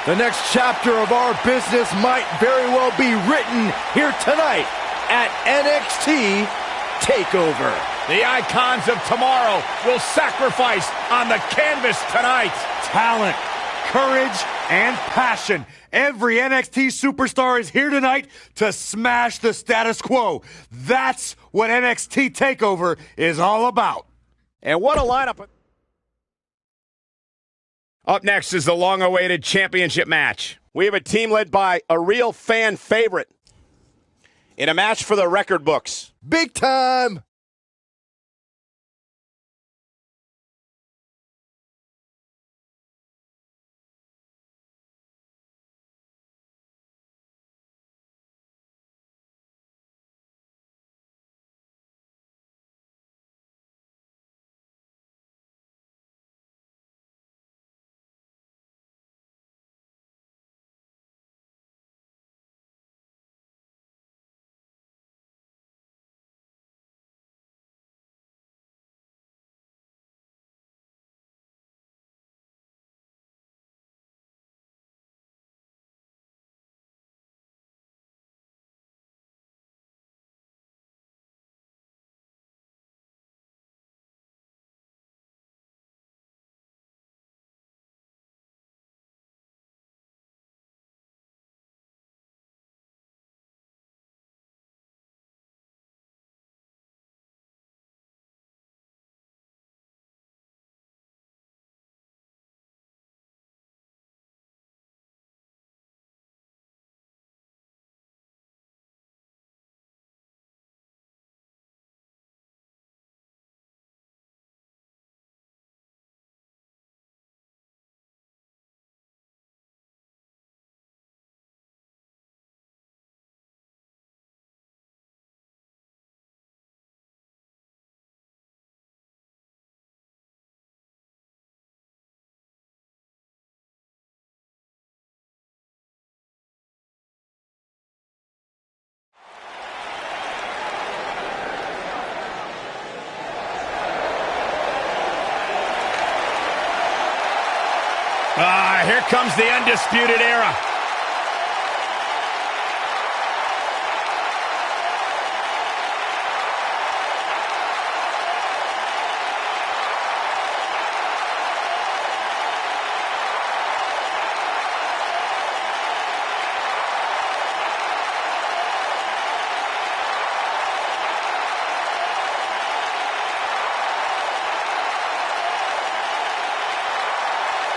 The next chapter of our business might very well be written here tonight at NXT TakeOver. The icons of tomorrow will sacrifice on the canvas tonight. Talent, courage, and passion. Every NXT superstar is here tonight to smash the status quo. That's what NXT TakeOver is all about. And what a lineup. Up next is the long-awaited championship match. We have a team led by a real fan favorite in a match for the record books. Big time! Here comes the Undisputed Era.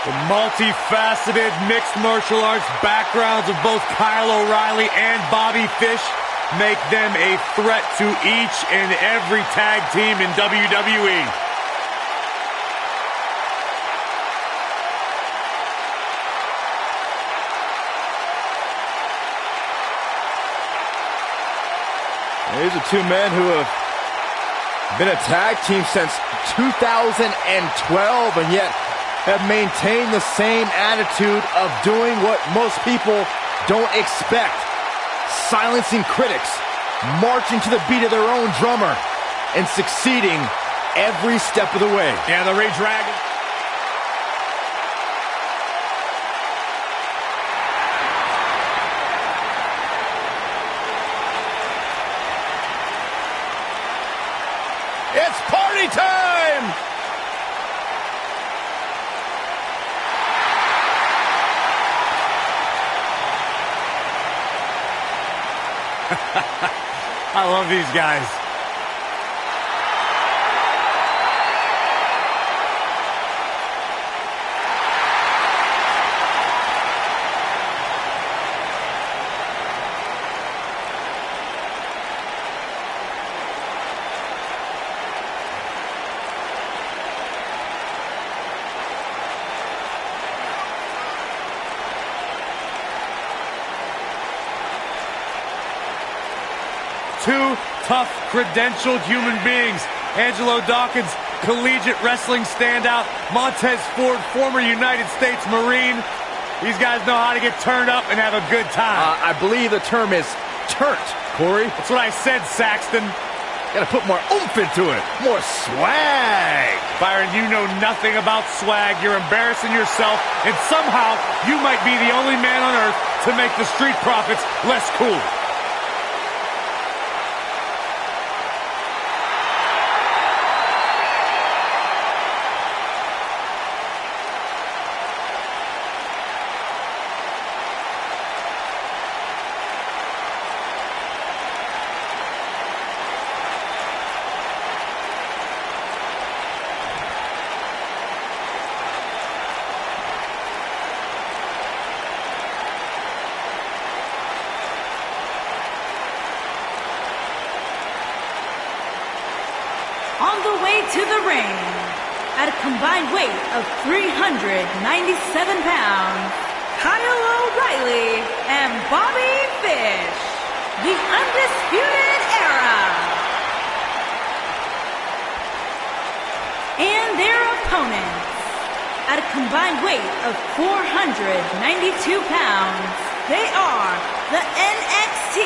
The multifaceted mixed martial arts backgrounds of both Kyle O'Reilly and Bobby Fish make them a threat to each and every tag team in WWE. These are two men who have been a tag team since 2012, and yet have maintained the same attitude of doing what most people don't expect. Silencing critics, marching to the beat of their own drummer, and succeeding every step of the way. Yeah, the Re-Dragon. It's party time! I love these guys. Two tough, credentialed human beings. Angelo Dawkins, collegiate wrestling standout. Montez Ford, former United States Marine. These guys know how to get turned up and have a good time. I believe the term is turnt, Corey. That's what I said, Saxton. Gotta put more oomph into it. More swag. Byron, you know nothing about swag. You're embarrassing yourself, and somehow you might be the only man on earth to make the Street Profits less cool. On the way to the ring, at a combined weight of 397 pounds, Kyle O'Reilly and Bobby Fish, the Undisputed Era. And their opponents, at a combined weight of 492 pounds, they are the NXT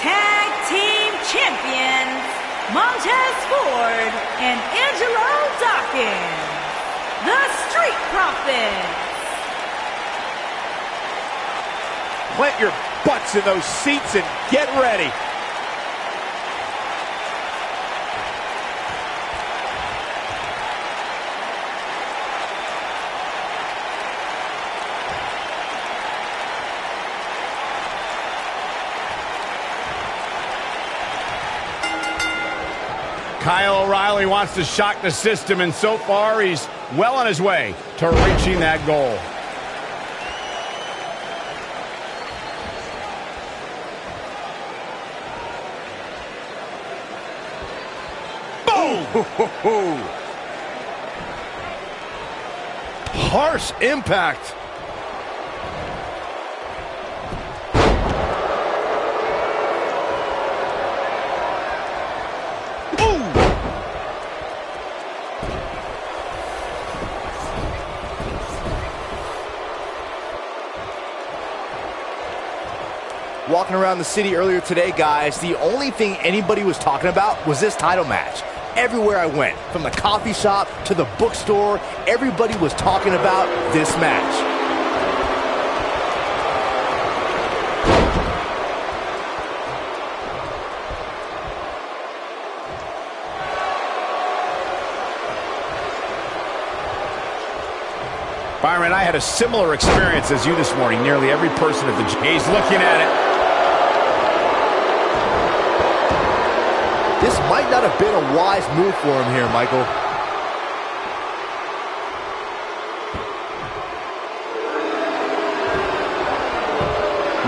Tag Team Champions, Montez Ford and Angelo Dawkins, the Street Profits. Plant your butts in those seats and get ready. Kyle O'Reilly wants to shock the system, and so far he's well on his way to reaching that goal. Boom! Harsh impact. Walking around the city earlier today, guys, the only thing anybody was talking about was this title match. Everywhere I went, from the coffee shop to the bookstore, everybody was talking about this match. Byron, I had a similar experience as you this morning. Nearly every person at the gym. He's looking at it. This might not have been a wise move for him here, Michael.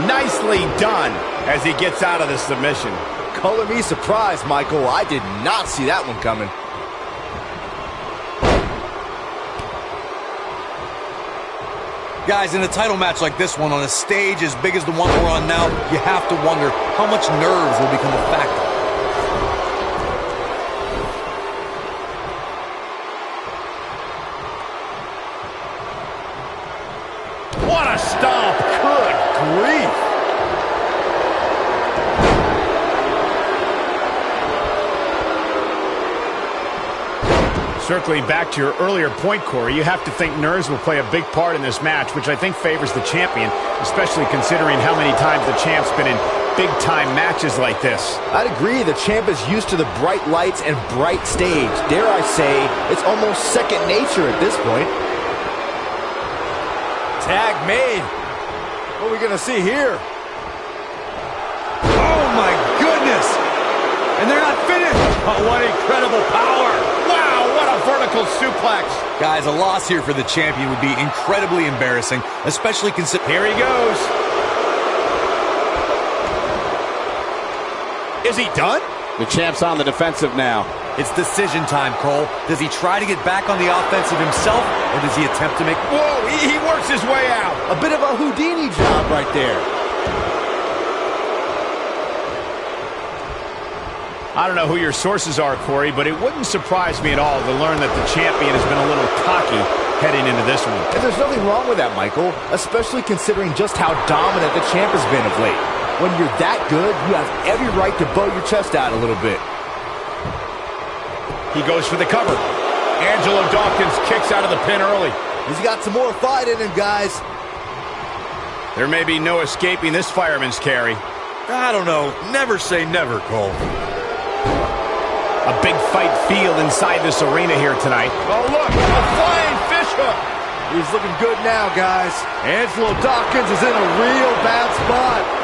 Nicely done as he gets out of the submission. Color me surprised, Michael. I did not see that one coming. Guys, in a title match like this one, on a stage as big as the one we're on now, you have to wonder how much nerves will become a factor. What a stomp! Good grief! Circling back to your earlier point, Corey, you have to think nerves will play a big part in this match, which I think favors the champion, especially considering how many times the champ's been in big-time matches like this. I'd agree, the champ is used to the bright lights and bright stage. Dare I say, it's almost second nature at this point. Tag made. What are we gonna see here? Oh my goodness! And they're not finished! Oh, what incredible power! Wow, what a vertical suplex! Guys, a loss here for the champion would be incredibly embarrassing, especially considering... Here he goes. Is he done? The champ's on the defensive now. It's decision time, Cole. Does he try to get back on the offensive himself, or does he attempt to make... Whoa, he works his way out. A bit of a Houdini job right there. I don't know who your sources are, Corey, but it wouldn't surprise me at all to learn that the champion has been a little cocky heading into this one. And there's nothing wrong with that, Michael, especially considering just how dominant the champ has been of late. When you're that good, you have every right to bow your chest out a little bit. He goes for the cover. Angelo Dawkins kicks out of the pin early. He's got some more fight in him, guys. There may be no escaping this fireman's carry. I don't know. Never say never, Cole. A big fight field inside this arena here tonight. Oh, look, a flying fish hook. He's looking good now, guys. Angelo Dawkins is in a real bad spot.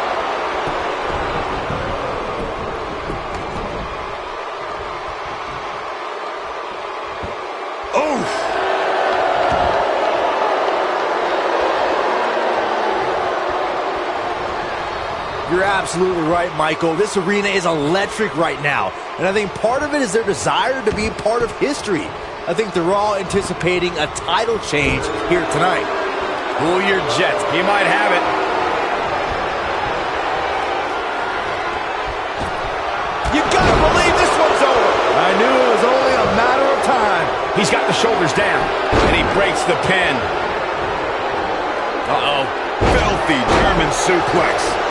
You're absolutely right, Michael. This arena is electric right now. And I think part of it is their desire to be part of history. I think they're all anticipating a title change here tonight. Cool your jets. He might have it. You gotta believe this one's over. I knew it was only a matter of time. He's got the shoulders down, and he breaks the pin. Uh-oh. Filthy German suplex.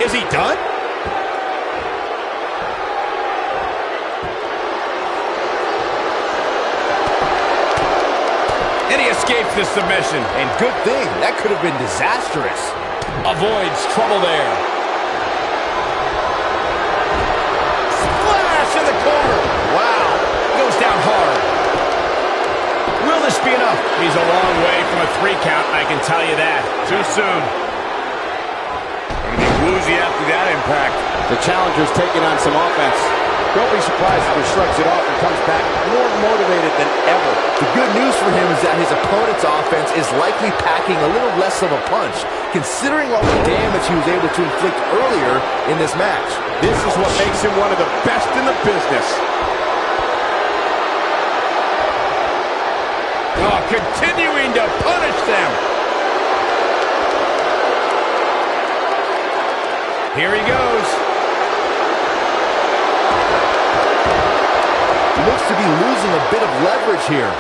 Is he done? And he escapes the submission. And good thing. That could have been disastrous. Avoids trouble there. Splash in the corner. Wow. Goes down hard. Will this be enough? He's a long way from a 3 count, I can tell you that. Too soon. Woozy after that impact. The challenger's taking on some offense. Don't be surprised if he shrugs it off and comes back more motivated than ever. The good news for him is that his opponent's offense is likely packing a little less of a punch, considering all the damage he was able to inflict earlier in this match. This is what makes him one of the best in the business. Oh, continuing to punish them. Here he goes. He looks to be losing a bit of leverage here.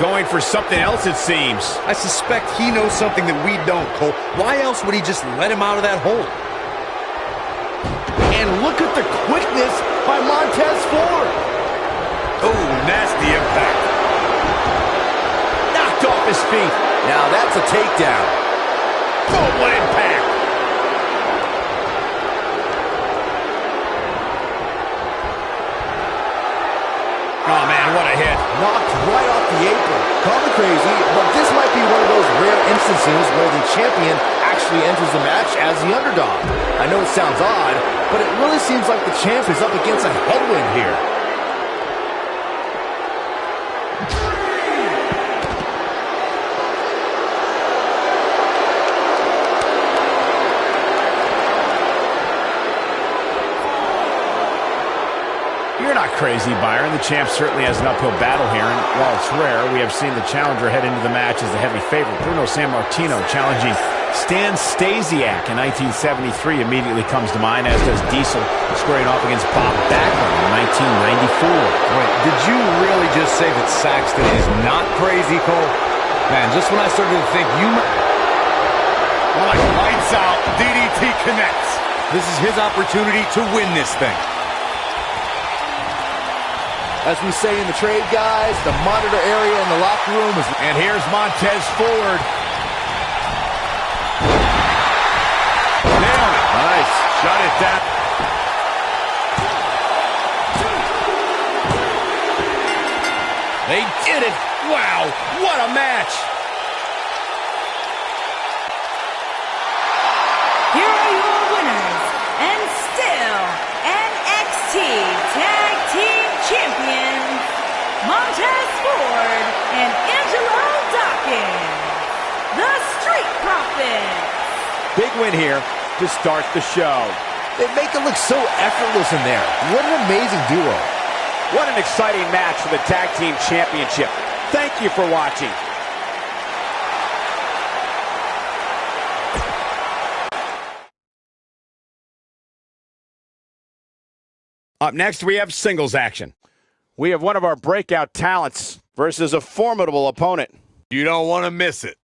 Going for something else, it seems. I suspect he knows something that we don't, Cole. Why else would he just let him out of that hole? And look at the quickness by Montez Ford. Oh, nasty impact. Knocked off his feet. Now that's a takedown. Oh, what impact. Oh, man, what a hit. Knocked right off the apron. Call me crazy, but this might be one of those rare instances where the champion actually enters the match as the underdog. I know it sounds odd, but it really seems like the champ is up against a headwind here. You're not crazy, Byron. The champ certainly has an uphill battle here, and while it's rare, we have seen the challenger head into the match as the heavy favorite. Bruno Sammartino challenging Stan Stasiak in 1973 immediately comes to mind, as does Diesel squaring off against Bob Backlund in 1994. Wait, did you really just say that Saxton is not crazy, Cole? Man, just when I started to think you might... Well, like lights out, DDT connects. This is his opportunity to win this thing. As we say in the trade, guys, the monitor area in the locker room is... And here's Montez Ford. Nailed it. Nice. Shut it down. They did it. Wow, what a match. Here are your winners, and still NXT Tag Team Champions, Montez Ford and Angelo Dawkins, the Street Profits. Big win here to start the show. They make it look so effortless in there. What an amazing duo. What an exciting match for the Tag Team Championship. Thank you for watching. Up next, we have singles action. We have one of our breakout talents versus a formidable opponent. You don't want to miss it.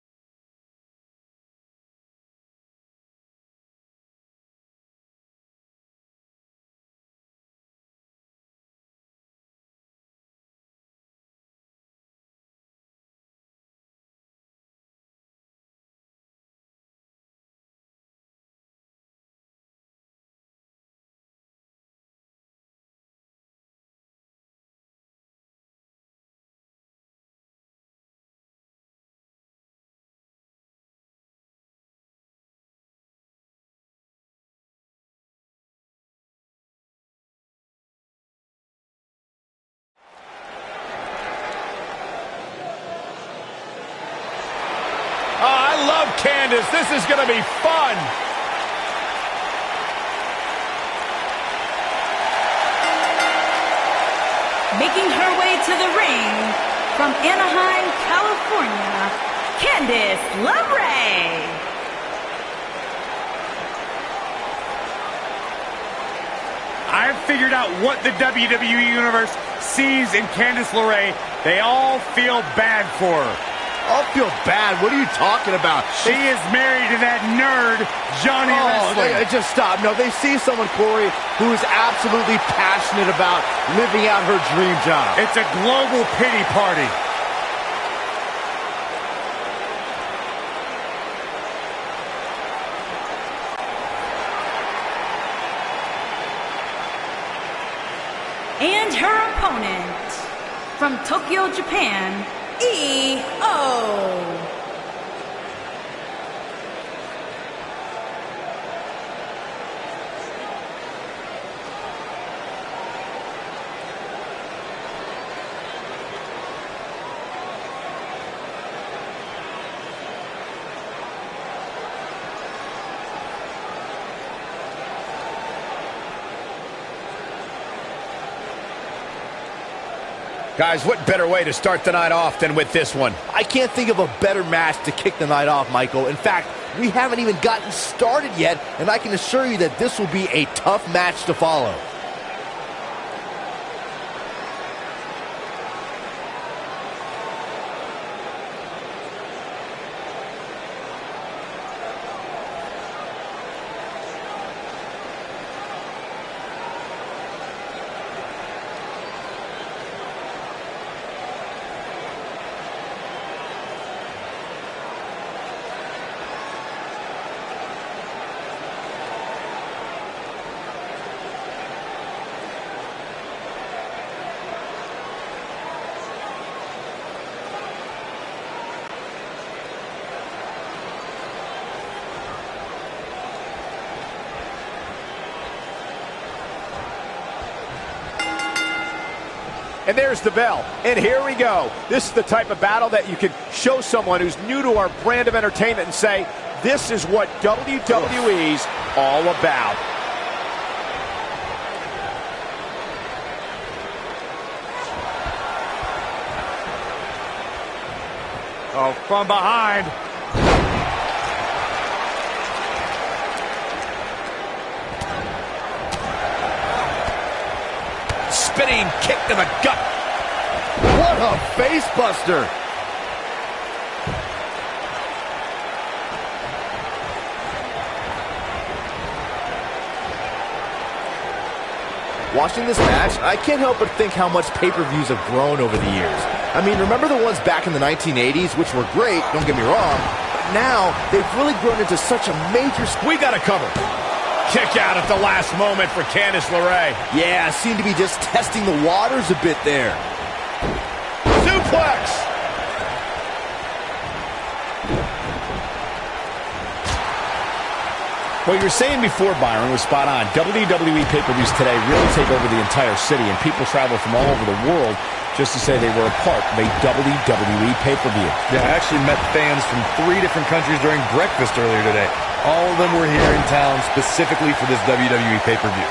I love Candice. This is going to be fun. Making her way to the ring from Anaheim, California, Candice LeRae. I've figured out what the WWE Universe sees in Candice LeRae. They all feel bad for her. I'll feel bad. What are you talking about? She is married to that nerd, Johnny Wrestling. Just stop. No, they see someone, Corey, who is absolutely passionate about living out her dream job. It's a global pity party. And her opponent, from Tokyo, Japan, E.O. Guys, what better way to start the night off than with this one? I can't think of a better match to kick the night off, Michael. In fact, we haven't even gotten started yet, and I can assure you that this will be a tough match to follow. And there's the bell. And here we go. This is the type of battle that you can show someone who's new to our brand of entertainment and say, this is what WWE's all about. Oh, from behind. Spinning kick to the gut. What a face buster. Watching this match, I can't help but think how much pay-per-views have grown over the years. I mean, remember the ones back in the 1980s, which were great, don't get me wrong, but now they've really grown into such a major... We got to cover. Kick out at the last moment for Candice LeRae. Yeah, seemed to be just testing the waters a bit there. Suplex! What you were saying before, Byron, was spot on. WWE pay-per-views today really take over the entire city, and people travel from all over the world just to say they were a part of a WWE pay-per-view. Yeah, I actually met fans from 3 different countries during breakfast earlier today. All of them were here in town specifically for this WWE pay-per-view.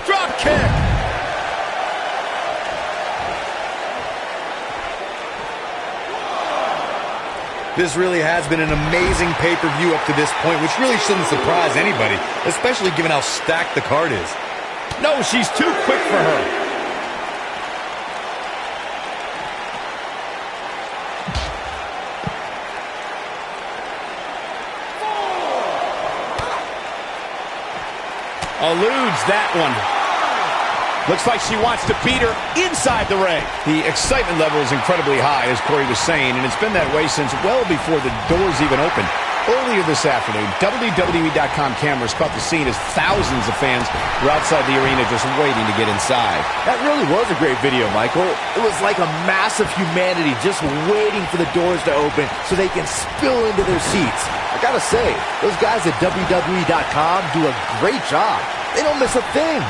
Drop kick! This really has been an amazing pay-per-view up to this point, which really shouldn't surprise anybody, especially given how stacked the card is. No, she's too quick for her. Eludes that one. Looks like she wants to beat her inside the ring. The excitement level is incredibly high, as Corey was saying, and it's been that way since well before the doors even opened. Earlier this afternoon, WWE.com cameras caught the scene as thousands of fans were outside the arena just waiting to get inside. That really was a great video, Michael. It was like a mass of humanity just waiting for the doors to open so they can spill into their seats. I gotta say, those guys at WWE.com do a great job. They don't miss a thing.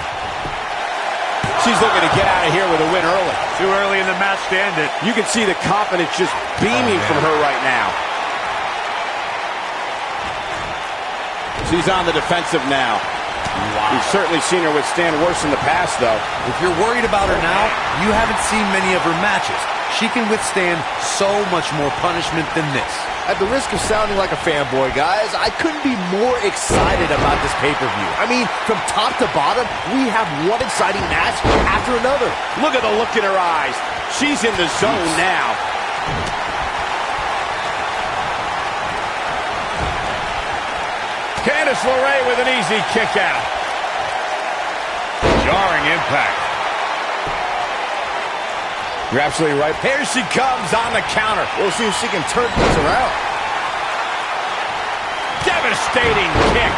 She's looking to get out of here with a win early. Too early in the match to end it. You can see the confidence just beaming from her right now. She's on the defensive now. Wow. We've certainly seen her withstand worse in the past, though. If you're worried about her now, you haven't seen many of her matches. She can withstand so much more punishment than this. At the risk of sounding like a fanboy, guys, I couldn't be more excited about this pay-per-view. I mean, from top to bottom, we have one exciting match after another. Look at the look in her eyes. She's in the zone now. Candice LeRae with an easy kick out. Jarring impact. You're absolutely right. Here she comes on the counter. We'll see if she can turn things around. Devastating kick.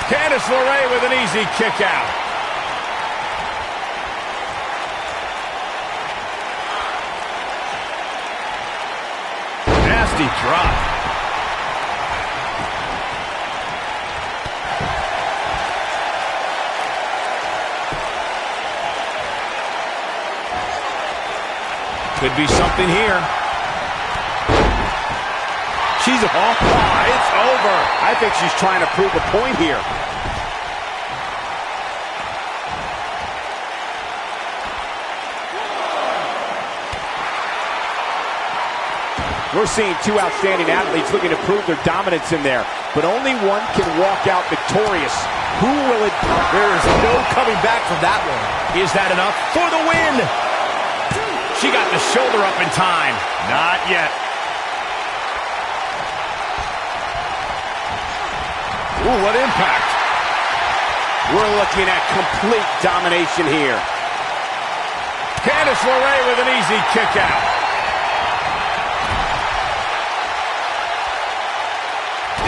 Candice LeRae with an easy kick out. Nasty drop. Could be something here. She's off. Oh, it's over. I think she's trying to prove a point here. We're seeing two outstanding athletes looking to prove their dominance in there, but only one can walk out victorious. Who will it? There is no coming back from that one. Is that enough for the win? She got the shoulder up in time. Not yet. Ooh, what impact. We're looking at complete domination here. Candice LeRae with an easy kick out.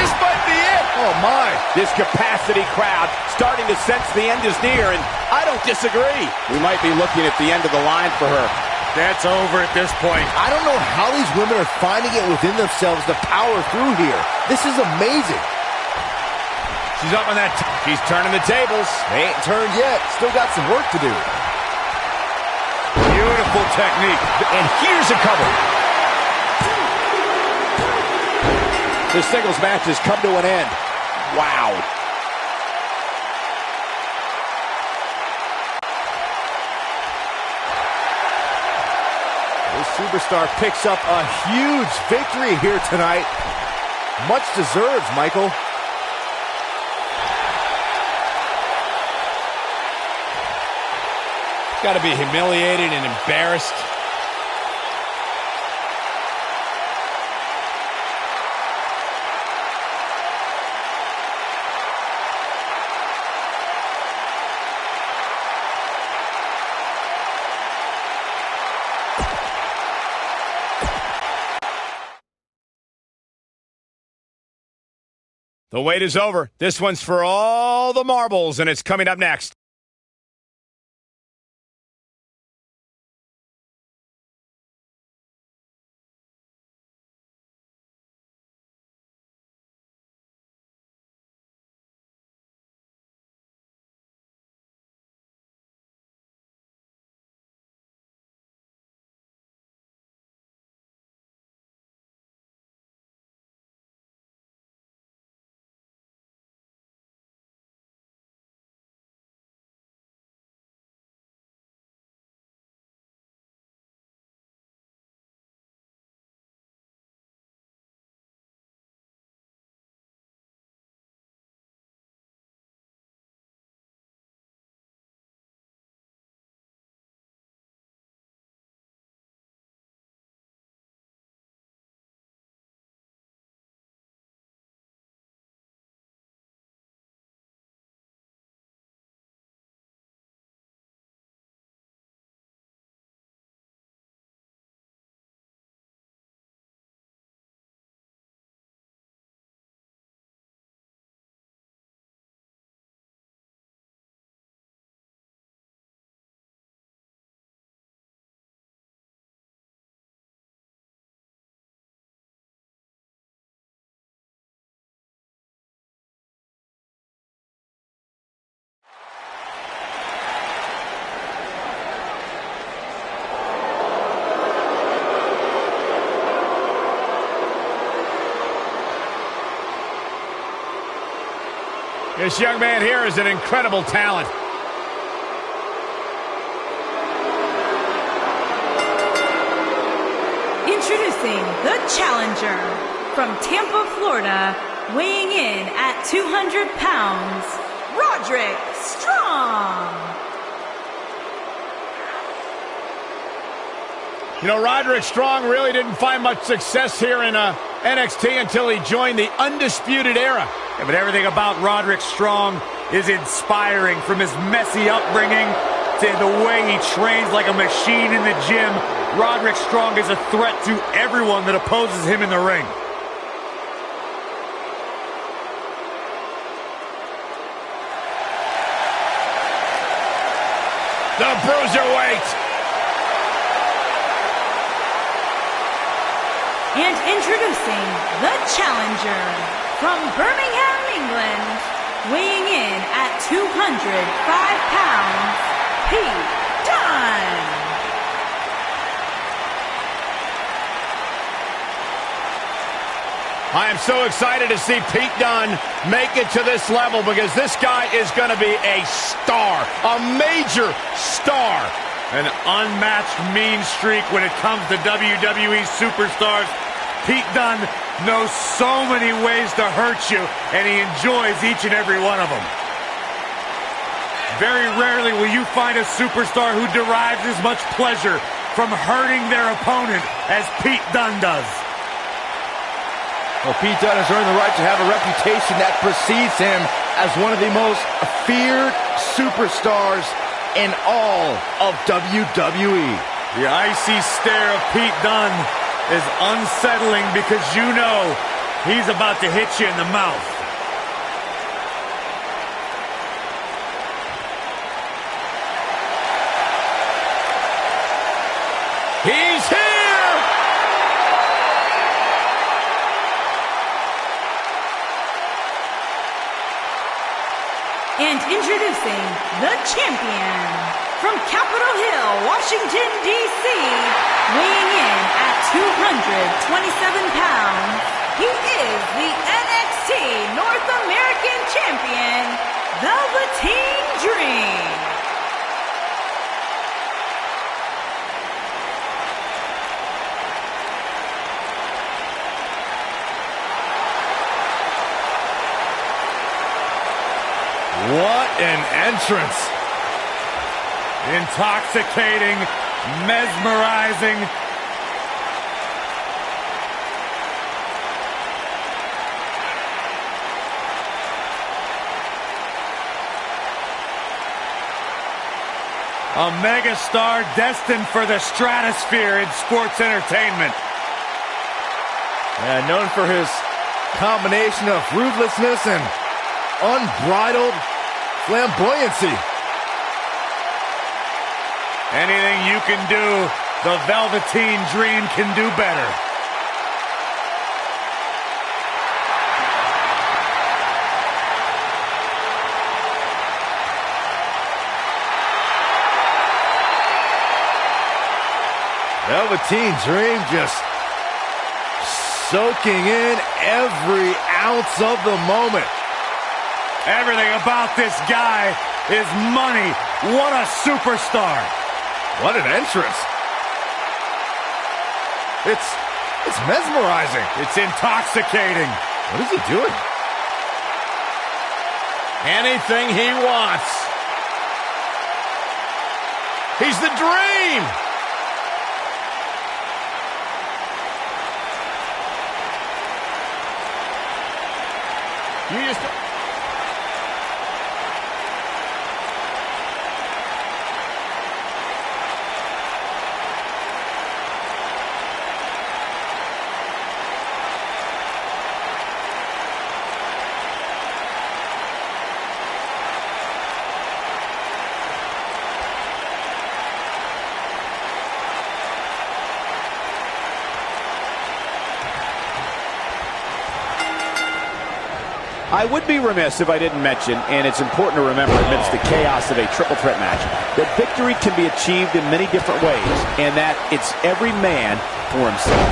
This might be it. Oh, my. This capacity crowd starting to sense the end is near, and I don't disagree. We might be looking at the end of the line for her. That's over at this point. I don't know how these women are finding it within themselves to power through here. This is amazing. She's up on that. She's turning the tables. They ain't turned yet. Still got some work to do. Beautiful technique. And here's a cover. This singles match has come to an end. Wow. This superstar picks up a huge victory here tonight. Much deserved, Michael. Got to be humiliated and embarrassed. The wait is over. This one's for all the marbles, and it's coming up next. This young man here is an incredible talent. Introducing the challenger from Tampa, Florida, weighing in at 200 pounds, Roderick Strong. You know, Roderick Strong really didn't find much success here in NXT until he joined the Undisputed Era. Yeah, but everything about Roderick Strong is inspiring, from his messy upbringing to the way he trains like a machine in the gym. Roderick Strong is a threat to everyone that opposes him in the ring. The Bruiserweight. And introducing the challenger from Birmingham, England, weighing in at 205 pounds, Pete Dunne. I am so excited to see Pete Dunne make it to this level, because this guy is going to be a star, a major star. An unmatched mean streak when it comes to WWE superstars. Pete Dunne knows so many ways to hurt you, and he enjoys each and every one of them. Very rarely will you find a superstar who derives as much pleasure from hurting their opponent as Pete Dunne does. Well, Pete Dunne has earned the right to have a reputation that precedes him as one of the most feared superstars in all of WWE. The icy stare of Pete Dunne is unsettling, because you know he's about to hit you in the mouth. He's here! And introducing the champion from Capitol Hill, Washington, D.C., weighing in at 227 pounds, he is the NXT North American Champion, Velveteen Dream. What an entrance! Intoxicating, mesmerizing. A megastar destined for the stratosphere in sports entertainment. Yeah, known for his combination of ruthlessness and unbridled flamboyancy. Anything you can do, the Velveteen Dream can do better. Velveteen Dream just soaking in every ounce of the moment. Everything about this guy is money. What a superstar. What an entrance. It's mesmerizing. It's intoxicating. What is he doing? Anything he wants. He's the Dream. You just... I would be remiss if I didn't mention, and it's important to remember amidst the chaos of a triple threat match, that victory can be achieved in many different ways, and that it's every man for himself.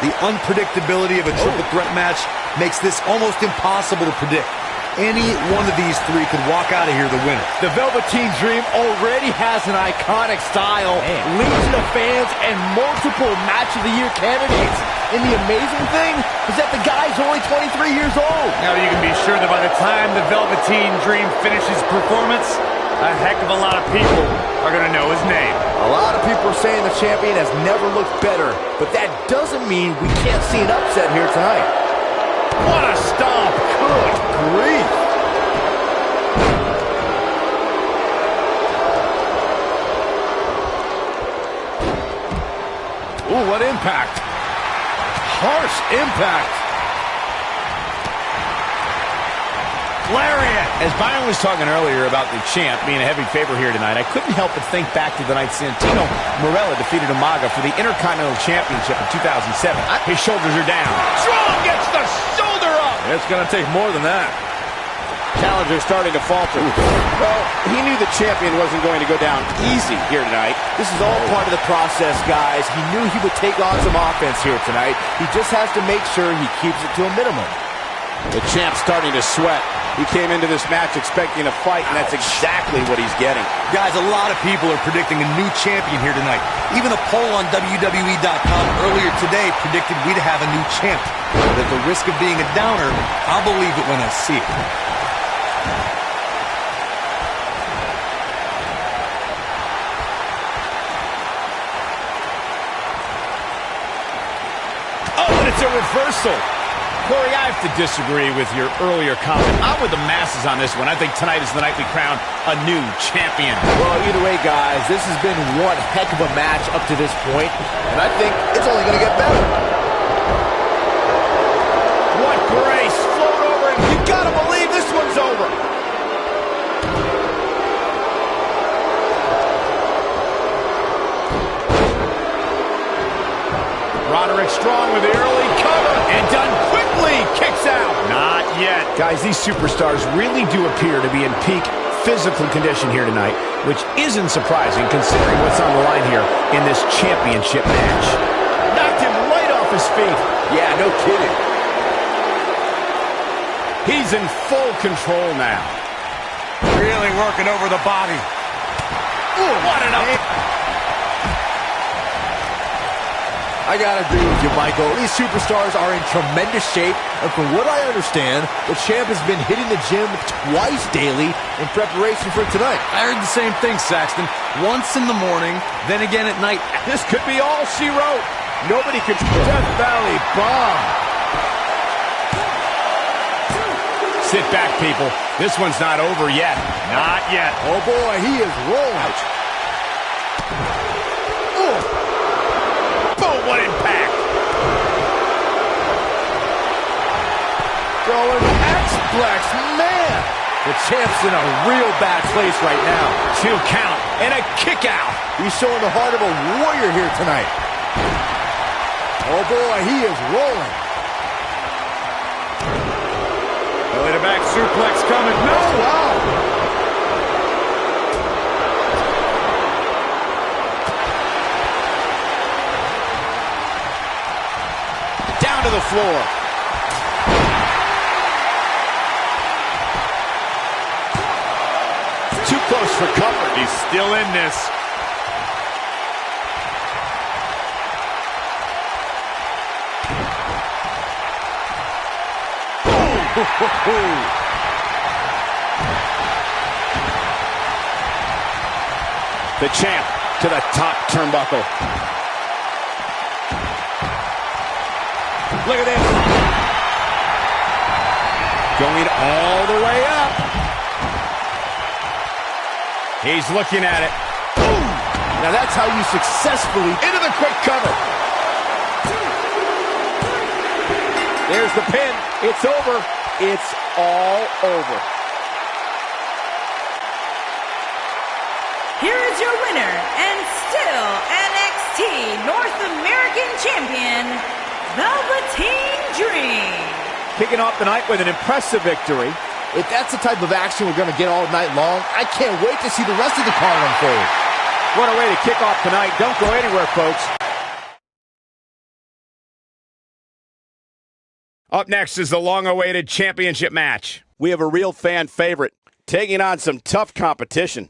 The unpredictability of a triple threat match makes this almost impossible to predict. Any one of these three could walk out of here the winner. The Velveteen Dream already has an iconic style, legion of fans, and multiple Match of the Year candidates. And the amazing thing is that the guy's only 23 years old. Now you can be sure that by the time the Velveteen Dream finishes performance, a heck of a lot of people are going to know his name. A lot of people are saying the champion has never looked better, but that doesn't mean we can't see an upset here tonight. What a stomp! Good grief! Ooh, what impact! Harsh impact! Lariat! As Byron was talking earlier about the champ being a heavy favorite here tonight, I couldn't help but think back to the night Santino Marella defeated Umaga for the Intercontinental Championship in 2007. His shoulders are down. Strong gets the shoulder up! It's gonna take more than that. Challenger starting to falter. Well, he knew the champion wasn't going to go down easy here tonight. This is all part of the process, guys. He knew he would take on some offense here tonight. He just has to make sure he keeps it to a minimum. The champ's starting to sweat. He came into this match expecting a fight, and that's exactly what he's getting. Guys, a lot of people are predicting a new champion here tonight. Even a poll on WWE.com earlier today predicted we'd have a new champ. But at the risk of being a downer, I'll believe it when I see it. Oh, and it's a reversal. Corey, I have to disagree with your earlier comment. I'm with the masses on this one. I think tonight is the night we crown a new champion. Well, either way, guys, this has been one heck of a match up to this point, and I think it's only going to get better. What grace! Float over, and you got to believe this one's over. Roderick strong with the early cover, and Dunne quickly kicks out. Not yet. Guys, these superstars really do appear to be in peak physical condition here tonight, which isn't surprising considering what's on the line here in this championship match. Knocked him right off his feet. Yeah, no kidding. He's in full control now. Really working over the body. Ooh, what an up. I gotta agree with you, Michael. These superstars are in tremendous shape, and from what I understand, the champ has been hitting the gym twice daily in preparation for tonight. I heard the same thing, Saxton. Once in the morning, then again at night. This could be all she wrote. Nobody could... Death Valley bomb. Sit back, people. This one's not over yet. Not yet. Oh, boy, he is rolling. Boom, what impact. Going X-Plex, man. The champ's in a real bad place right now. 2 count and a kick out. He's showing the heart of a warrior here tonight. Oh, boy, he is rolling. Belly to back suplex coming. No! Oh, wow. Down to the floor. Too close for comfort. He's still in this. The champ to the top turnbuckle. Look at this. Going all the way up. He's looking at it. Boom. Now that's how you successfully... Into the quick cover. There's the pin. It's over. It's all over. Here is your winner, and still NXT North American Champion, Velveteen Dream. Kicking off the night with an impressive victory. If that's the type of action we're going to get all night long, I can't wait to see the rest of the card unfold. What a way to kick off tonight. Don't go anywhere, folks. Up next is the long-awaited championship match. we have a real fan favorite taking on some tough competition.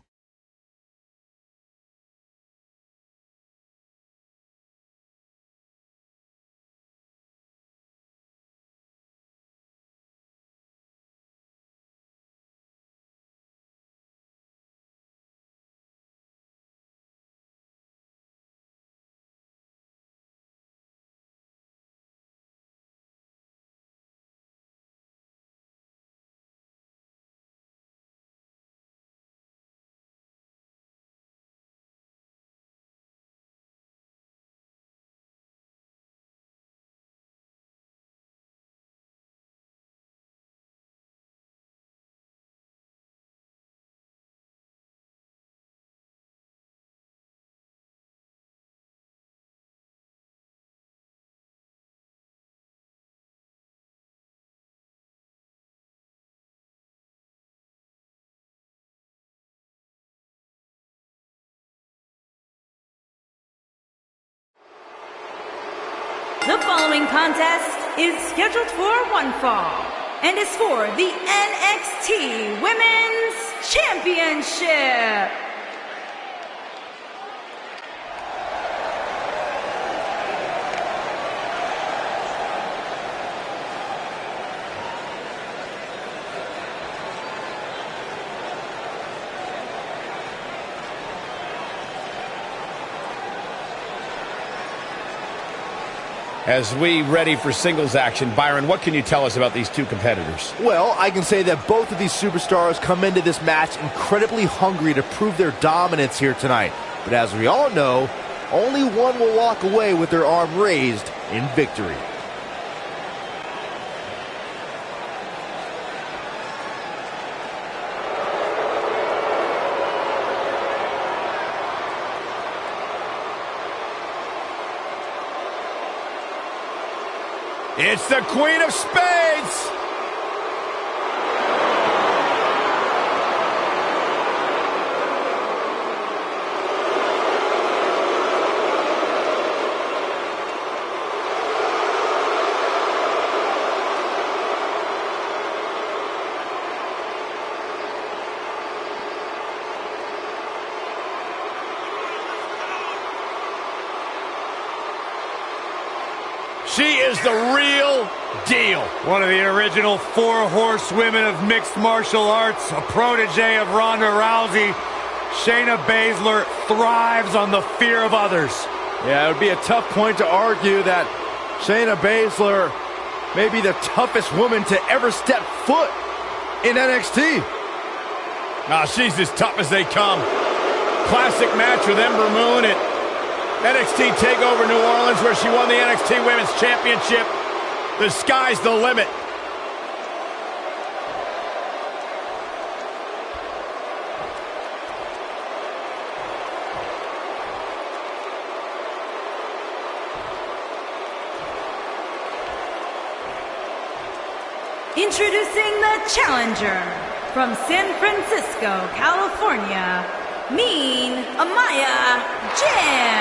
The following contest is scheduled for one fall and is for the NXT Women's Championship. As we ready for singles action, Byron, what can you tell us about these two competitors? Well, I can say that both of these superstars come into this match incredibly hungry to prove their dominance here tonight. But as we all know, only one will walk away with their arm raised in victory. It's the Queen of Spades! She is the real deal. One of the original 4 horsewomen of mixed martial arts, a protege of Ronda Rousey, Shayna Baszler thrives on the fear of others. Yeah, it would be a tough point to argue that Shayna Baszler may be the toughest woman to ever step foot in NXT. She's as tough as they come. Classic match with Ember Moon at NXT TakeOver New Orleans, where she won the NXT Women's Championship. The sky's the limit. Introducing the challenger from San Francisco, California, Mia Yim.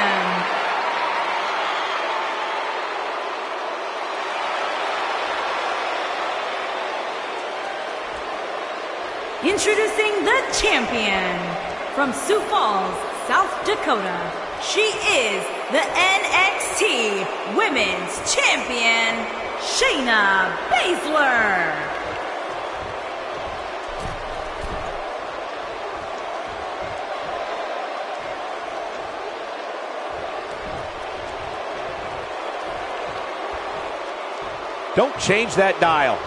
Introducing the champion from Sioux Falls, South Dakota. She is the NXT Women's Champion, Shayna Baszler. Don't change that dial.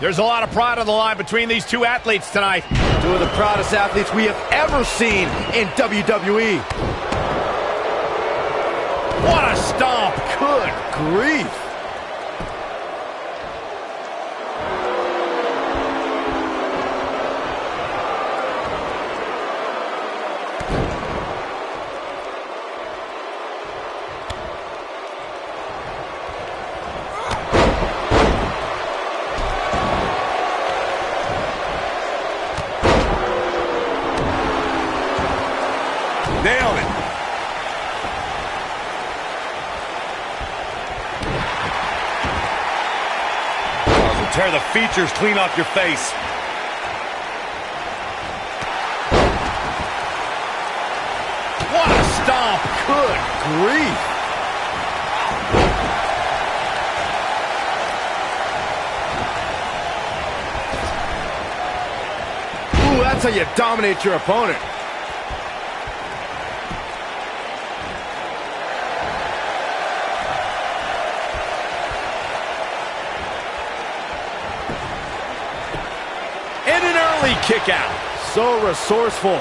There's a lot of pride on the line between these two athletes tonight. Two of the proudest athletes we have ever seen in WWE. What a stomp! Good grief. Nailed it. Tear the features clean off your face. What a stomp. Good grief. Ooh, that's how you dominate your opponent. Kick out. So resourceful.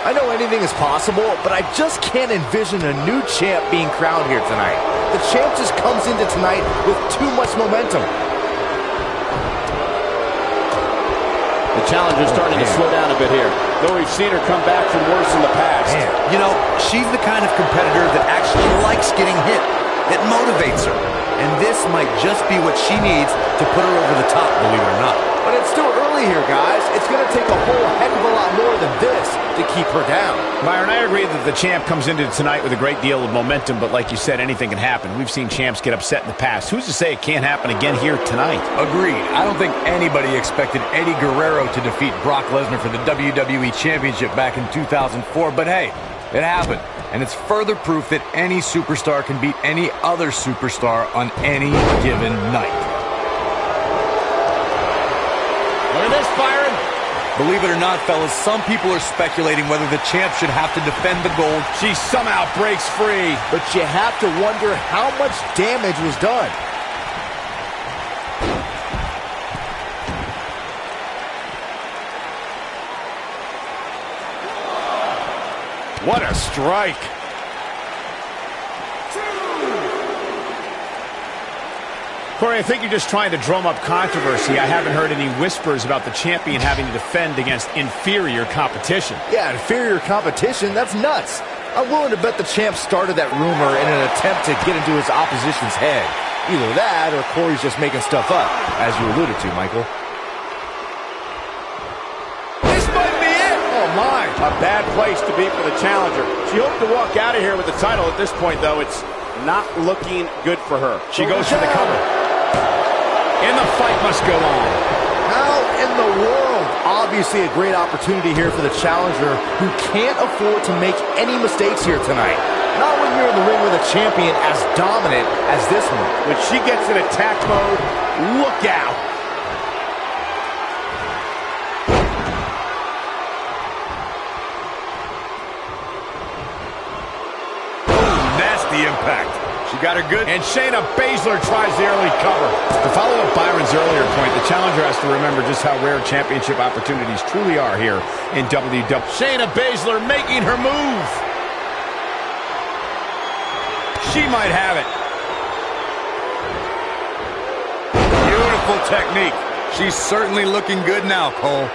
I know anything is possible, but I just can't envision a new champ being crowned here tonight. The champ just comes into tonight with too much momentum. The challenger's starting to slow down a bit here, though we've seen her come back from worse in the past. Man, you know, she's the kind of competitor that actually likes getting hit. It motivates her. And this might just be what she needs to put her over the top, believe it or not. But it's still early here, guys. It's going to take a whole heck of a lot more than this to keep her down. Byron, I agree that the champ comes into tonight with a great deal of momentum, but like you said, anything can happen. We've seen champs get upset in the past. Who's to say it can't happen again here tonight? Agreed. I don't think anybody expected Eddie Guerrero to defeat Brock Lesnar for the WWE Championship back in 2004, but hey, it happened. And it's further proof that any superstar can beat any other superstar on any given night. Look at this, Byron. Believe it or not, fellas, some people are speculating whether the champ should have to defend the gold. She somehow breaks free. But you have to wonder how much damage was done. What a strike. Corey, I think you're just trying to drum up controversy. I haven't heard any whispers about the champion having to defend against inferior competition. Yeah, inferior competition? That's nuts. I'm willing to bet the champ started that rumor in an attempt to get into his opposition's head. Either that or Corey's just making stuff up, as you alluded to, Michael. This might be it. Oh, my. A bad place to be for the challenger. She hoped to walk out of here with the title. At this point, though, it's not looking good for her. She goes for the cover. And the fight must go on. How in the world? Obviously a great opportunity here for the challenger who can't afford to make any mistakes here tonight. Not when you're in the ring with a champion as dominant as this one. When she gets in attack mode, look out. Oh, nasty impact. She got her good. And Shayna Baszler tries the early cover. To follow up Byron's earlier point, the challenger has to remember just how rare championship opportunities truly are here in WWE. Shayna Baszler making her move. She might have it. Beautiful technique. She's certainly looking good now, Cole.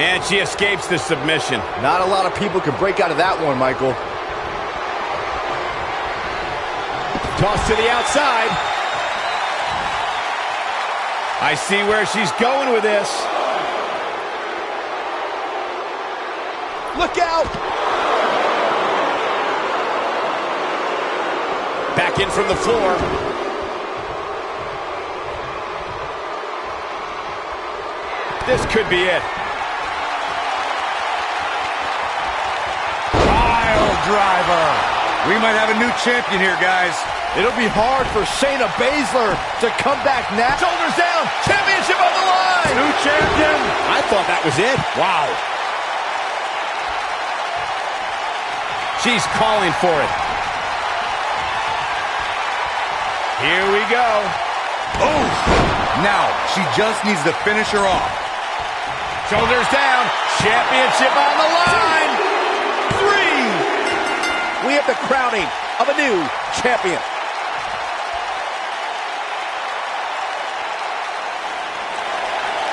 And she escapes the submission. Not a lot of people can break out of that one, Michael. Toss to the outside. I see where she's going with this. Look out! Back in from the floor. This could be it. Driver. We might have a new champion here, guys. It'll be hard for Shayna Baszler to come back now. Shoulders down. Championship on the line. New champion. I thought that was it. Wow. She's calling for it. Here we go. Oh, now she just needs to finish her off. Shoulders down. Championship on the line. 3. We have the crowning of a new champion.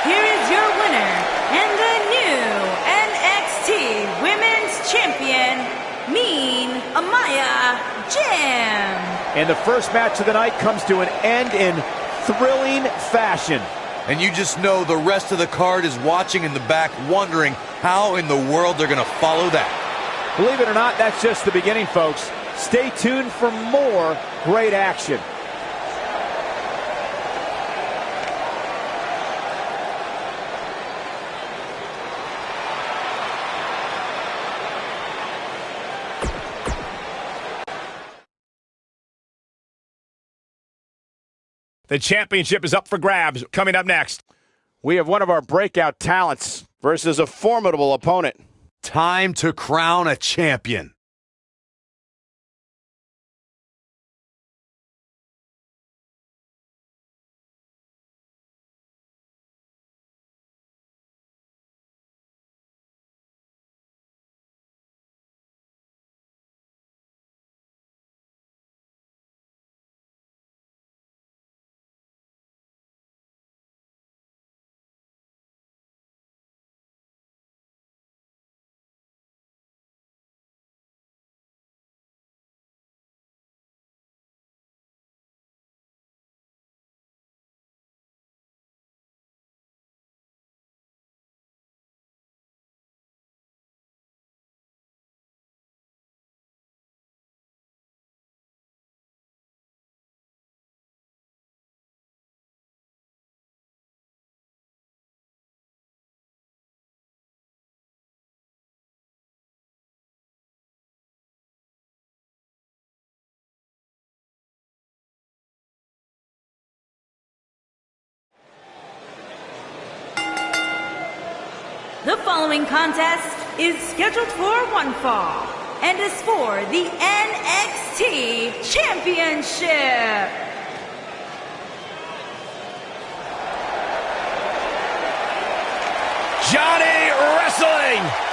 Here is your winner and the new NXT Women's Champion, Mia Yim. Mia Yim. And the first match of the night comes to an end in thrilling fashion. And you just know the rest of the card is watching in the back, wondering how in the world they're going to follow that. Believe it or not, that's just the beginning, folks. Stay tuned for more great action. The championship is up for grabs. Coming up next, we have one of our breakout talents versus a formidable opponent. Time to crown a champion. The following contest is scheduled for one fall and is for the NXT Championship. Johnny Wrestling.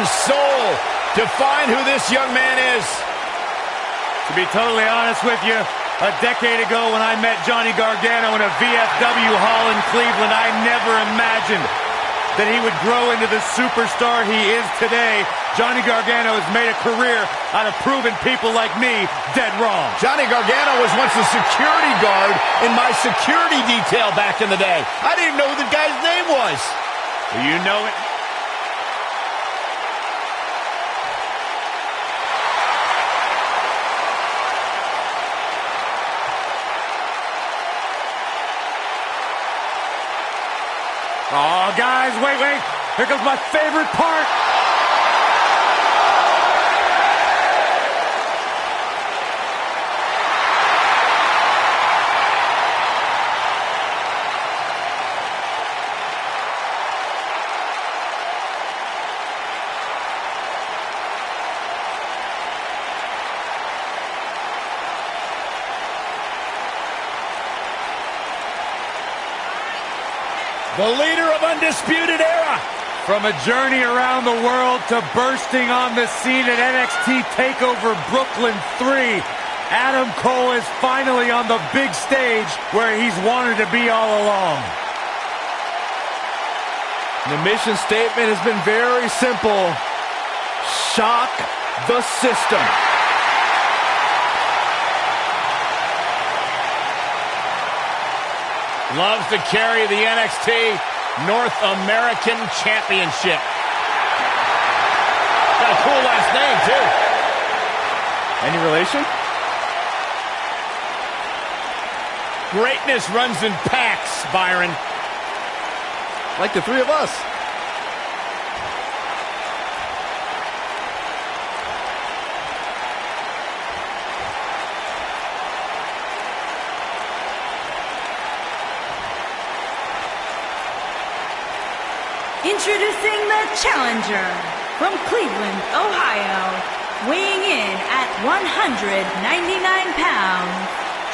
Soul, define who this young man is. To be totally honest with you, a decade ago when I met Johnny Gargano in a VFW hall in Cleveland, I never imagined that he would grow into the superstar he is today. Johnny Gargano has made a career out of proving people like me dead wrong. Johnny Gargano was once a security guard in my security detail back in the day. I didn't even know who the guy's name was. You know it. Oh, guys, wait. Here comes my favorite part. The leader of Undisputed Era. From a journey around the world to bursting on the scene at NXT TakeOver Brooklyn 3, Adam Cole is finally on the big stage where he's wanted to be all along. The mission statement has been very simple. Shock the system. Loves to carry the NXT North American Championship. Got a cool last name, too. Any relation? Greatness runs in packs, Byron. Like the three of us. Introducing the challenger from Cleveland, Ohio, weighing in at 199 pounds,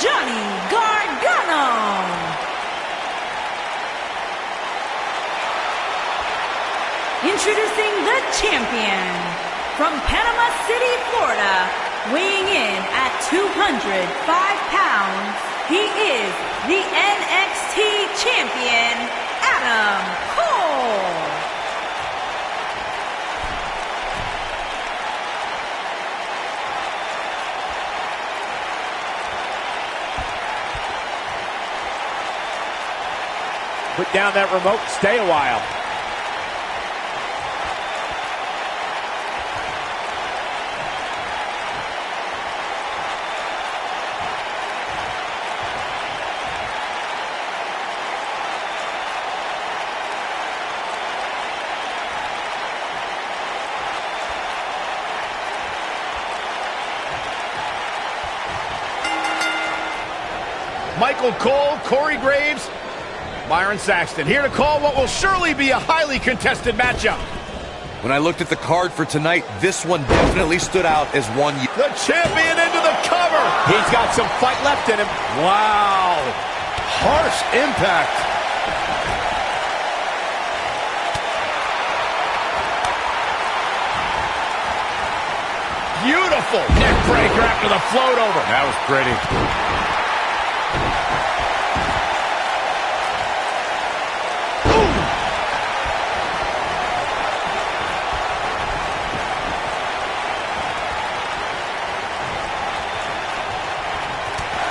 Johnny Introducing the champion from Panama City, Florida, weighing in at 205 pounds, he is the NXT champion, Adam Cole. Put down that remote, stay a while. Michael Cole, Corey Graves, Byron Saxton here to call what will surely be a highly contested matchup. When I looked at the card for tonight, this one definitely stood out as one. The champion into the cover. He's got some fight left in him. Wow. Harsh impact. Beautiful neck breaker after the float over. That was pretty.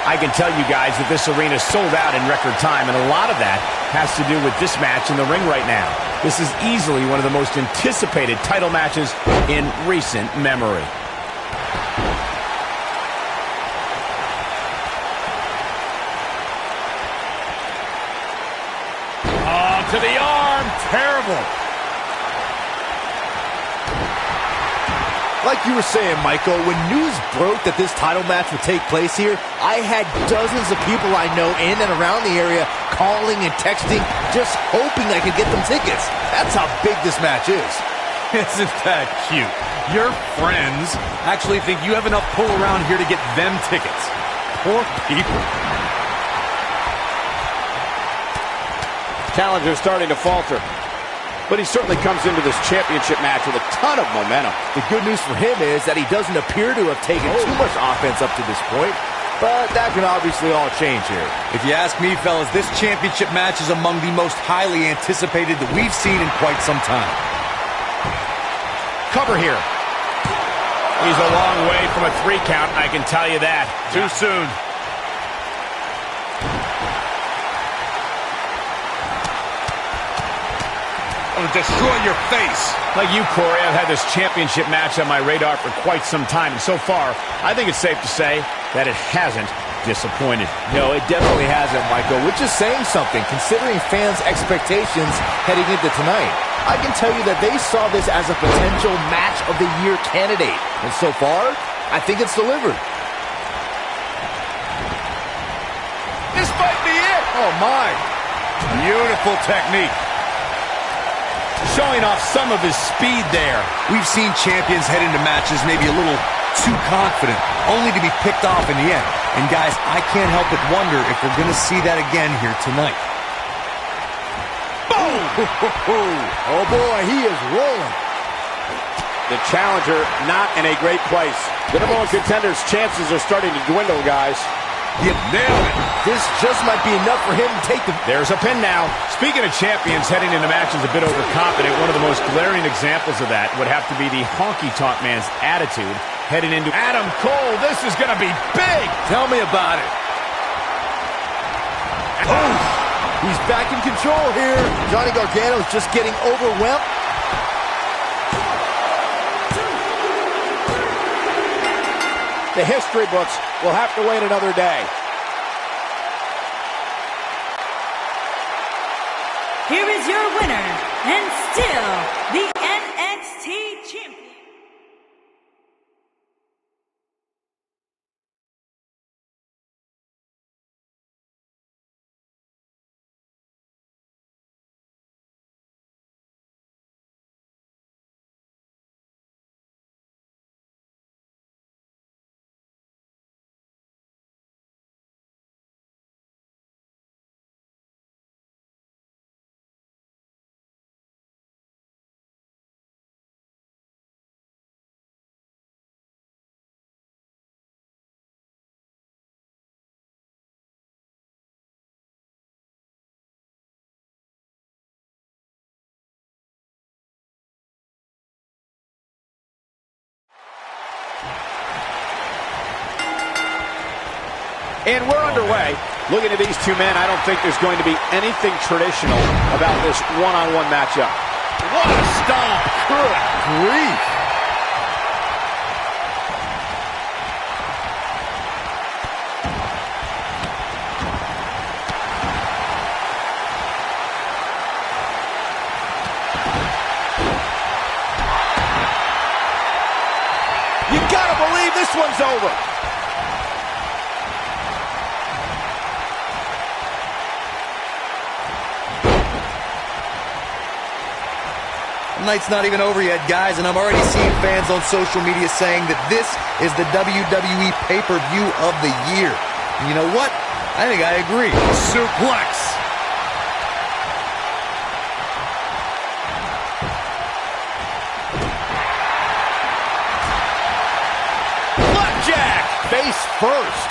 I can tell you guys that this arena is sold out in record time, and a lot of that has to do with this match in the ring right now. This is easily one of the most anticipated title matches in recent memory. Oh, to the arm. Terrible. Like you were saying, Michael, when news broke that this title match would take place here, I had dozens of people I know in and around the area calling and texting, just hoping I could get them tickets. That's how big this match is. Isn't that cute? Your friends actually think you have enough pull around here to get them tickets. Poor people. Challenger's starting to falter, but he certainly comes into this championship match with a ton of momentum. The good news for him is that he doesn't appear to have taken too much offense up to this point, but that can obviously all change here. If you ask me, fellas, this championship match is among the most highly anticipated that we've seen in quite some time. Cover here. He's a long way from a 3 count, I can tell you that. Too soon. Destroy your face. Like you, Corey, I've had this championship match on my radar for quite some time, and so far, I think it's safe to say that it hasn't disappointed. No, it definitely hasn't, Michael, which is saying something, considering fans' expectations heading into tonight. I can tell you that they saw this as a potential match of the year candidate, and so far, I think it's delivered. This might be it. Oh, my. Beautiful technique. Showing off some of his speed there. We've seen champions head into matches maybe a little too confident, only to be picked off in the end. And guys, I can't help but wonder if we're going to see that again here tonight. Boom! Oh boy, he is rolling. The challenger not in a great place. The number one contender's chances are starting to dwindle, guys. You nailed it. This just might be enough for him to take the... There's a pin now. Speaking of champions heading into matches a bit overconfident, one of the most glaring examples of that would have to be the honky-tonk man's attitude heading into Adam Cole. This is going to be big. Tell me about it. Oh, he's back in control here. Johnny Gargano is just getting overwhelmed. The history books will have to wait another day. Here is your winner, and still the NXT champion. And we're underway. Looking at these two men, I don't think there's going to be anything traditional about this one-on-one matchup. What a stomp! Good grief. You gotta believe this one's over. The night's not even over yet, guys, and I'm already seeing fans on social media saying that this is the WWE pay-per-view of the year. And you know what? I think I agree. Suplex. Face first.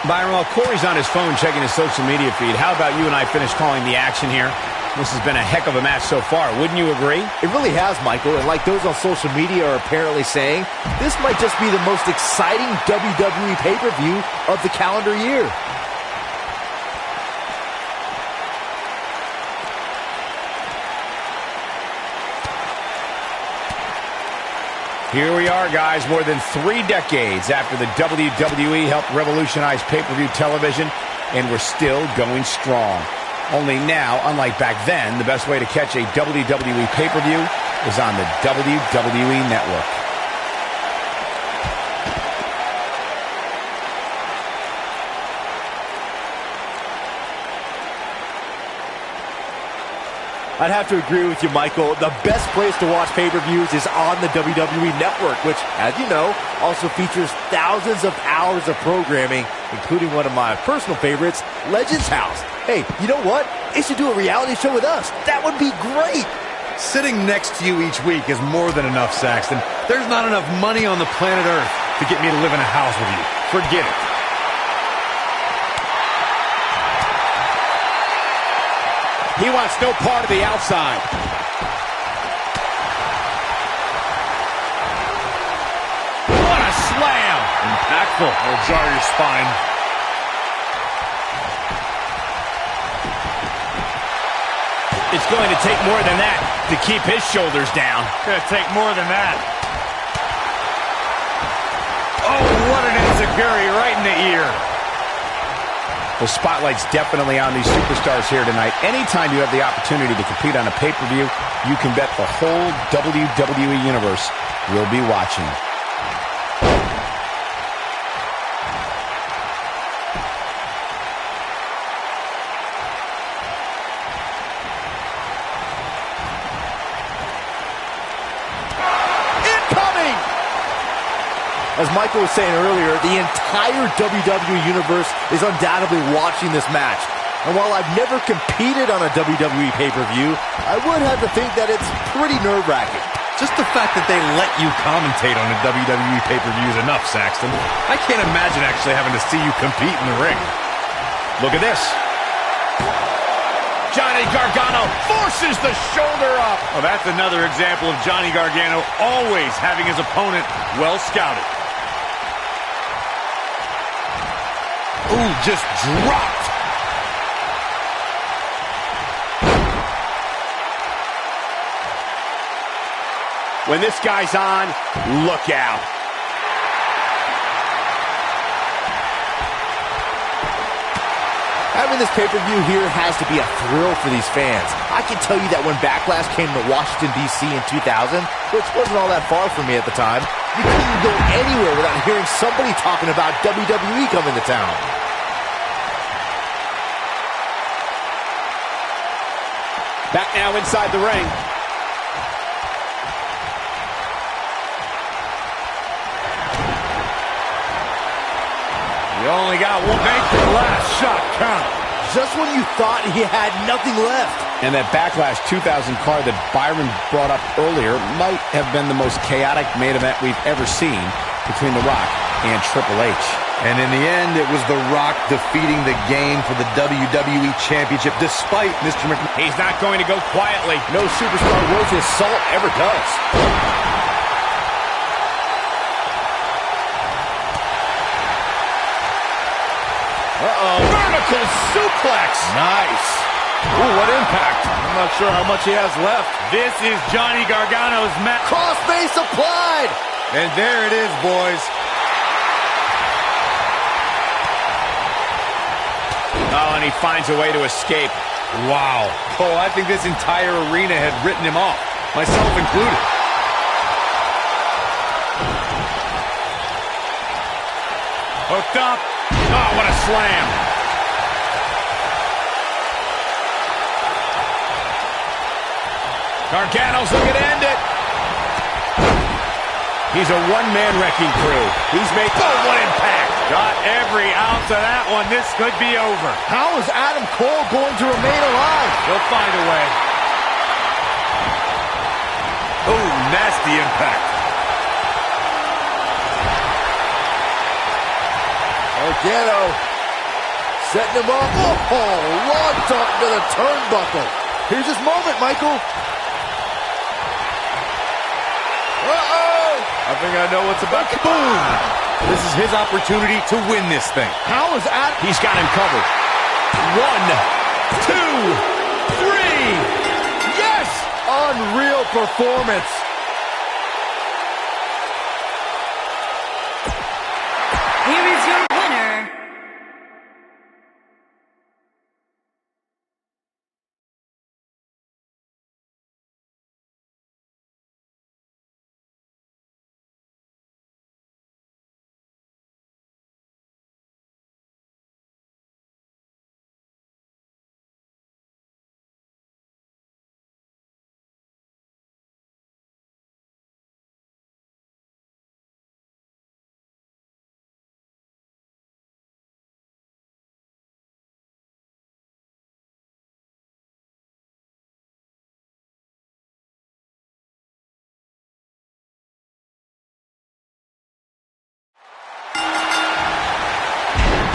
Byron, while Corey's on his phone checking his social media feed, how about you and I finish calling the action here? This has been a heck of a match so far. Wouldn't you agree? It really has, Michael. And like those on social media are apparently saying, this might just be the most exciting WWE pay-per-view of the calendar year. Here we are, guys, more than 3 decades after the WWE helped revolutionize pay-per-view television, and we're still going strong. Only now, unlike back then, the best way to catch a WWE pay-per-view is on the WWE Network. I'd have to agree with you, Michael. The best place to watch pay-per-views is on the WWE Network, which, as you know, also features thousands of hours of programming, including one of my personal favorites, Legends House. Hey, you know what? They should do a reality show with us. That would be great. Sitting next to you each week is more than enough, Saxton. There's not enough money on the planet Earth to get me to live in a house with you. Forget it. He wants no part of the outside. What a slam! Impactful. Will jar your spine. It's going to take more than that to keep his shoulders down. It's going to take more than that. Oh, what an enziguri right in the ear. The spotlight's definitely on these superstars here tonight. Anytime you have the opportunity to compete on a pay-per-view, you can bet the whole WWE Universe will be watching. As Michael was saying earlier, the entire WWE Universe is undoubtedly watching this match. And while I've never competed on a WWE pay-per-view, I would have to think that it's pretty nerve-wracking. Just the fact that they let you commentate on a WWE pay-per-view is enough, Saxton. I can't imagine actually having to see you compete in the ring. Look at this. Johnny Gargano forces the shoulder up. Well, that's another example of Johnny Gargano always having his opponent well scouted. Ooh, just dropped. When this guy's on, look out. Having this pay-per-view here has to be a thrill for these fans. I can tell you that when Backlash came to Washington, D.C. in 2000, which wasn't all that far from me at the time, you couldn't go anywhere without hearing somebody talking about WWE coming to town. Back now inside the ring. You only got one. Make the last shot count. Just when you thought he had nothing left. And that Backlash 2000 card that Byron brought up earlier might have been the most chaotic main event we've ever seen between The Rock and Triple H. And in the end, it was The Rock defeating the game for the WWE Championship, despite Mr. McMahon. He's not going to go quietly. No superstar worth his salt ever does. vertical suplex. Nice. Ooh, what impact. I'm not sure how much he has left. This is Johnny Gargano's match. Crossface applied. And there it is, boys. Oh, and he finds a way to escape. Wow. Cole, I think this entire arena had written him off, myself included. Hooked up. Oh, what a slam. Gargano's looking to end it. He's a one-man wrecking crew. He's made... Oh, what impact. Got every ounce of that one. This could be over. How is Adam Cole going to remain alive? He'll find a way. Oh, nasty impact. Gargano setting him up. Oh, log dump to the turnbuckle. Here's his moment, Michael. Uh-oh. I think I know what's about to Boom. This is his opportunity to win this thing. How is Adam? He's got him covered. 1, 2, 3. Yes! Unreal performance. Here is your winner,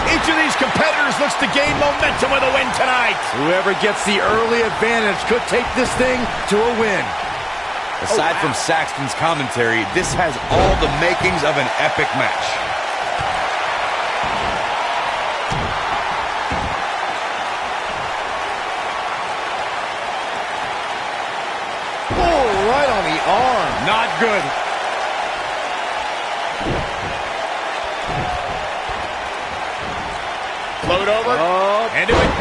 Each of these competitors looks to gain momentum with a win tonight. Whoever gets the early advantage could take this thing to a win. Aside from Saxton's commentary, this has all the makings of an epic match. Oh, right on the arm. Not good. Float over. And do it.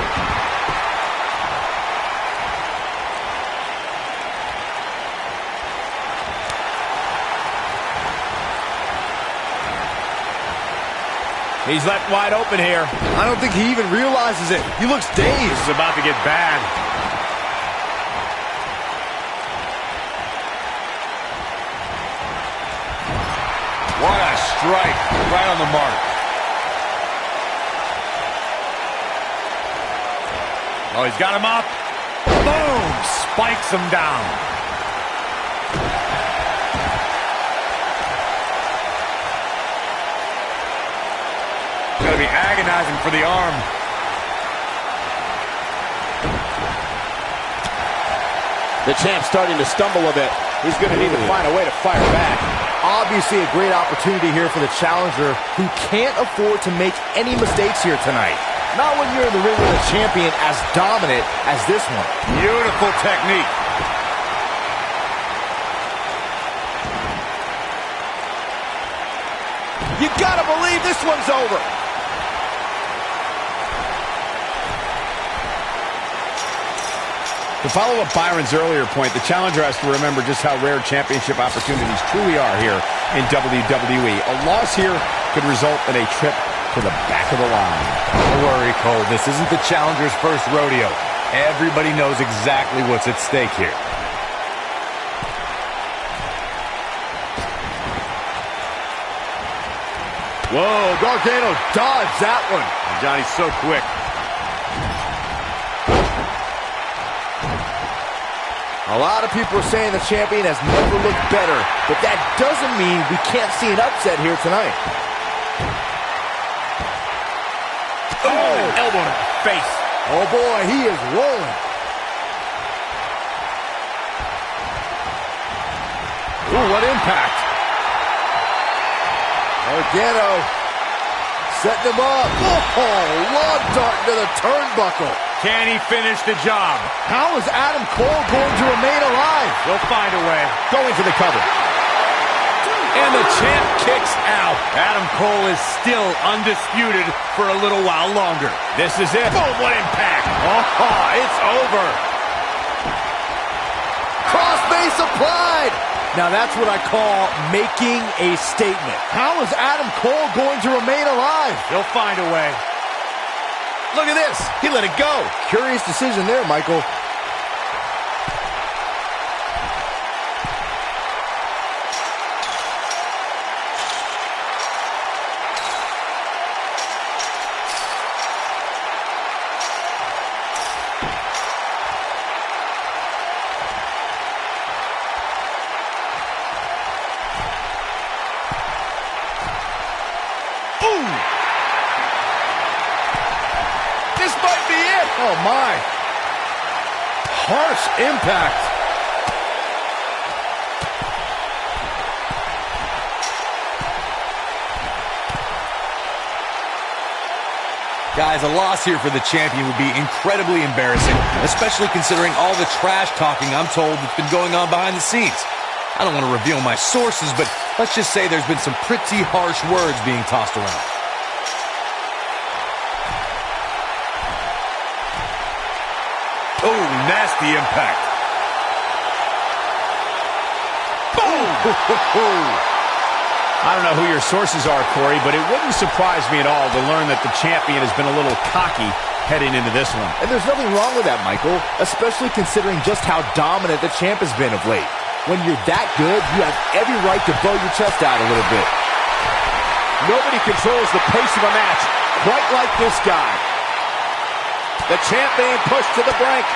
He's left wide open here. I don't think he even realizes it. He looks dazed. This is about to get bad. What a strike. Right on the mark. Oh, he's got him up. Boom! Spikes him down. Gonna be agonizing for the arm. The champ's starting to stumble a bit. He's going to need to find a way to fire back. Obviously a great opportunity here for the challenger who can't afford to make any mistakes here tonight. Not when you're in the ring with a champion as dominant as this one. Beautiful technique. You gotta believe this one's over. To follow up Byron's earlier point, the challenger has to remember just how rare championship opportunities truly are here in WWE. A loss here could result in a trip to the back of the line. Don't worry, Cole. This isn't the challenger's first rodeo. Everybody knows exactly what's at stake here. Whoa, Gargano dodged that one. Johnny's so quick. A lot of people are saying the champion has never looked better, but that doesn't mean we can't see an upset here tonight. Oh, elbow to the face. Oh boy, he is rolling. Ooh, what impact. Gargano Setting him up. Oh, log dart to the turnbuckle. Can he finish the job? How is Adam Cole going to remain alive? He'll find a way. Going for the cover. And the champ kicks out. Adam Cole is still undisputed for a little while longer. This is it. Boom, what impact. Oh, it's over. Crossface applied. Now that's what I call making a statement. How is Adam Cole going to remain alive? He'll find a way. Look at this. He let it go. Curious decision there, Michael. Oh, my. Harsh impact. Guys, a loss here for the champion would be incredibly embarrassing, especially considering all the trash talking I'm told that's been going on behind the scenes. I don't want to reveal my sources, but let's just say there's been some pretty harsh words being tossed around. Oh, nasty impact. Boom! I don't know who your sources are, Corey, but it wouldn't surprise me at all to learn that the champion has been a little cocky heading into this one. And there's nothing wrong with that, Michael, especially considering just how dominant the champ has been of late. When you're that good, you have every right to blow your chest out a little bit. Nobody controls the pace of a match quite like this guy. The champ being pushed to the brink.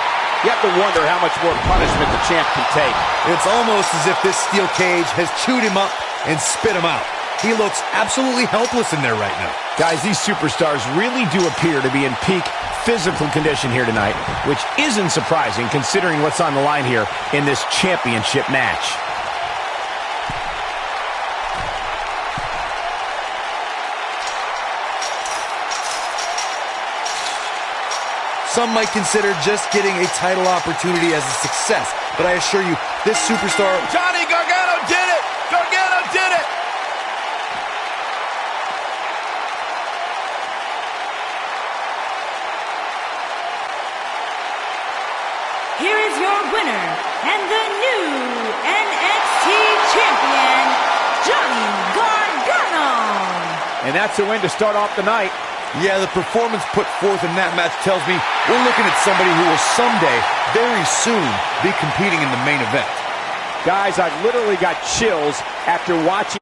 You have to wonder how much more punishment the champ can take. It's almost as if this steel cage has chewed him up and spit him out. He looks absolutely helpless in there right now. Guys, these superstars really do appear to be in peak physical condition here tonight, which isn't surprising considering what's on the line here in this championship match. Some might consider just getting a title opportunity as a success, but I assure you, this superstar... Johnny Gargano did it! Gargano did it! Here is your winner and the new NXT champion, Johnny Gargano. And that's a win to start off the night. Yeah, the performance put forth in that match tells me we're looking at somebody who will someday, very soon, be competing in the main event. Guys, I've literally got chills after watching